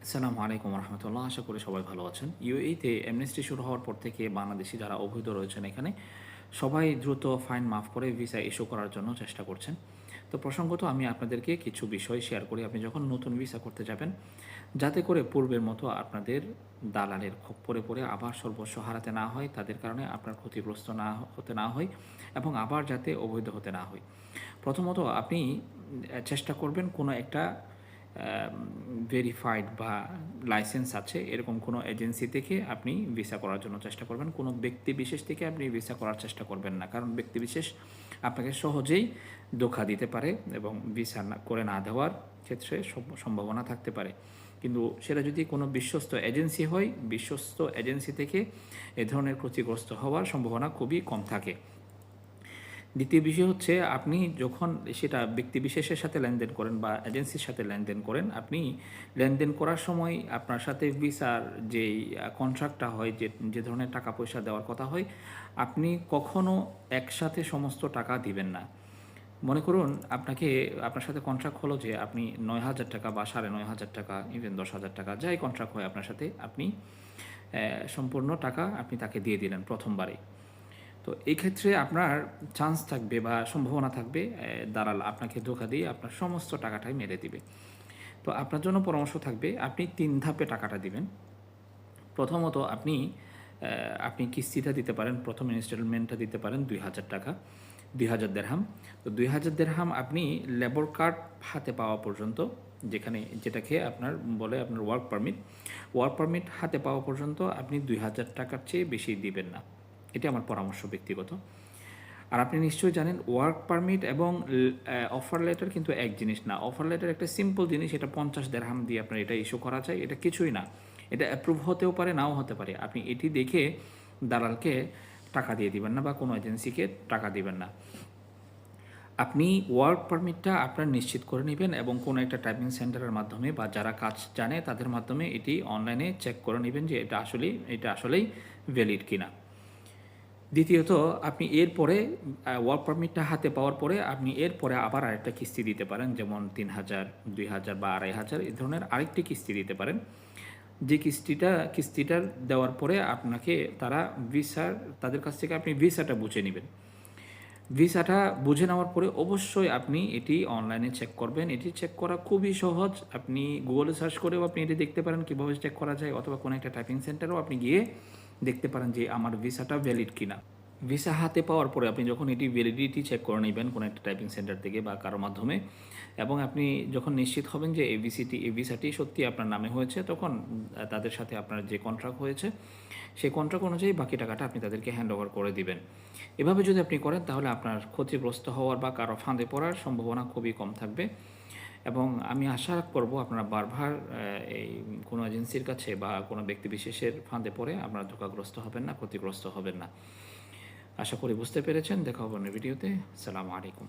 আসসালামু আলাইকুম রহমতুল্লাহ। আশা করি সবাই ভালো আছেন। ইউএইতে অ্যামনেস্টি শুরু হওয়ার পর থেকে বাংলাদেশি যারা অবৈধ রয়েছেন এখানে সবাই দ্রুত ফাইন মাফ করে ভিসা ইস্যু করার জন্য চেষ্টা করছেন। তো প্রসঙ্গত আমি আপনাদেরকে কিছু বিষয় শেয়ার করি আপনি যখন নতুন ভিসা করতে যাবেন, যাতে করে পূর্বের মতো আপনাদের দালালের খপ্পরে পড়ে আবার সর্বস্ব হারাতে না হয়, তাদের কারণে আপনার ক্ষতিগ্রস্ত না হয় এবং আবার যাতে অবৈধ হতে না হয়। প্রথমত আপনি চেষ্টা করবেন কোনো একটা ভেরিফাইড বা লাইসেন্স আছে এরকম কোনো এজেন্সি থেকে আপনি ভিসা করার জন্য চেষ্টা করবেন। কোনো ব্যক্তি বিশেষ থেকে আপনি ভিসা করার চেষ্টা করবেন না, কারণ ব্যক্তি বিশেষ আপনাকে সহজেই ধোঁকা দিতে পারে এবং ভিসা করে না দেওয়ার ক্ষেত্রে সম্ভাবনা থাকতে পারে। কিন্তু সেটা যদি কোনো বিশ্বস্ত এজেন্সি হয়, বিশ্বস্ত এজেন্সি থেকে এ ধরনের ক্ষতিগ্রস্ত হওয়ার সম্ভাবনা খুবই কম থাকে। দ্বিতীয় বিষয় হচ্ছে আপনি যখন সেটা ব্যক্তিবিশেষের সাথে লেনদেন করেন বা এজেন্সির সাথে লেনদেন করেন, আপনি লেনদেন করার সময় আপনার সাথে ভিসার যেই কন্ট্রাক্টটা হয়, যে ধরনের টাকা পয়সা দেওয়ার কথা হয়, আপনি কখনো একসাথে সমস্ত টাকা দিবেন না। মনে করুন আপনার সাথে কন্ট্রাক্ট হলো যে আপনি ৯,০০০ টাকা বা ৯,৫০০ টাকা, ইভেন ১০,০০০ টাকা, যাই কন্ট্রাক্ট হয় আপনার সাথে, আপনি সম্পূর্ণ টাকা আপনি তাকে দিয়ে দিলেন প্রথমবারে। তো এই ক্ষেত্রে আপনার চান্স থাকবে বা সম্ভাবনা থাকবে দালাল আপনাকে ধোঁকা দিয়ে আপনার সমস্ত টাকাটাই মেরে দিবে। তো আপনার জন্য পরামর্শ থাকবে আপনি ৩ ধাপে টাকাটা দিবেন। প্রথমত আপনি কিস্তিটা দিতে পারেন, প্রথম ইনস্টলমেন্টটা দিতে পারেন ২,০০০ টাকা, ২,০০০ দেরহাম। তো ২,০০০ দেরহাম আপনি লেবার কার্ড হাতে পাওয়া পর্যন্ত, যেটাকে আপনার বলে আপনার ওয়ার্ক পারমিট হাতে পাওয়া পর্যন্ত আপনি ২,০০০ টাকার চেয়ে বেশি দিবেন না। এটা আমার পরামর্শ ব্যক্তিগত। আর আপনি নিশ্চয়ই জানেন ওয়ার্ক পারমিট এবং অফার লেটার কিন্তু এক জিনিস না। অফার লেটার একটা সিম্পল জিনিস, এটা ৫০ দেরহাম দিয়ে আপনার এটা ইস্যু করা যায়, এটা কিছুই না। এটা অ্যাপ্রুভ হতেও পারে, নাও হতে পারে। আপনি এটি দেখে দালালকে টাকা দিয়ে দিবেন না বা কোনো এজেন্সিকে টাকা দিবেন না। আপনি ওয়ার্ক পারমিটটা আপনার নিশ্চিত করে নেবেন এবং কোনো একটা টাইপিং সেন্টারের মাধ্যমে বা যারা কাজ জানে তাদের মাধ্যমে এটি অনলাইনে চেক করে নেবেন যে এটা আসলেই ভ্যালিড কিনা। দ্বিতীয়ত আপনি এরপরে ওয়ার্ক পারমিটটা হাতে পাওয়ার পরে আপনি এরপরে আবার আরেকটা কিস্তি দিতে পারেন, যেমন ৩,০০০, ২,০০০ বা ২,৫০০ এই ধরনের আরেকটি কিস্তি দিতে পারেন। যে কিস্তিটা দেওয়ার পরে আপনাকে তাদের কাছ থেকে আপনি ভিসাটা বুঝে নেবেন। ভিসাটা বুঝে নেওয়ার পরে অবশ্যই আপনি এটি অনলাইনে চেক করবেন। এটি চেক করা খুবই সহজ। আপনি গুগলে সার্চ করেও আপনি এটি দেখতে পারেন কীভাবে চেক করা যায়, অথবা কোনো একটা টাইপিং সেন্টারেও আপনি গিয়ে দেখতে পারেন যে আমার ভিসাটা ভ্যালিড কিনা। ভিসা হাতে পাওয়ার পরে আপনি যখন এটি ভ্যালিডিটি চেক করে নেবেন কোনো একটা টাইপিং সেন্টার থেকে বা কারো মাধ্যমে, এবং আপনি যখন নিশ্চিত হবেন যে এই ভিসাটি সত্যি আপনার নামে হয়েছে, তখন তাদের সাথে আপনার যে কন্ট্রাক্ট হয়েছে সেই কন্ট্রাক্ট অনুযায়ী বাকি টাকাটা আপনি তাদেরকে হ্যান্ড ওভার করে দিবেন। এভাবে যদি আপনি করেন তাহলে আপনার ক্ষতিগ্রস্ত হওয়ার বা কারো ফাঁদে পড়ার সম্ভাবনা খুবই কম থাকবে। এবং আমি আশা করব আপনারা বারবার এই কোনো এজেন্সির কাছে বা কোনো ব্যক্তিবিশেষের ফাঁদে পড়ে আপনারা ধোঁকাগ্রস্ত হবেন না, ক্ষতিগ্রস্ত হবেন না। আশা করি বুঝতে পেরেছেন। দেখা হবে অন্য ভিডিওতে। আসসালামু আলাইকুম।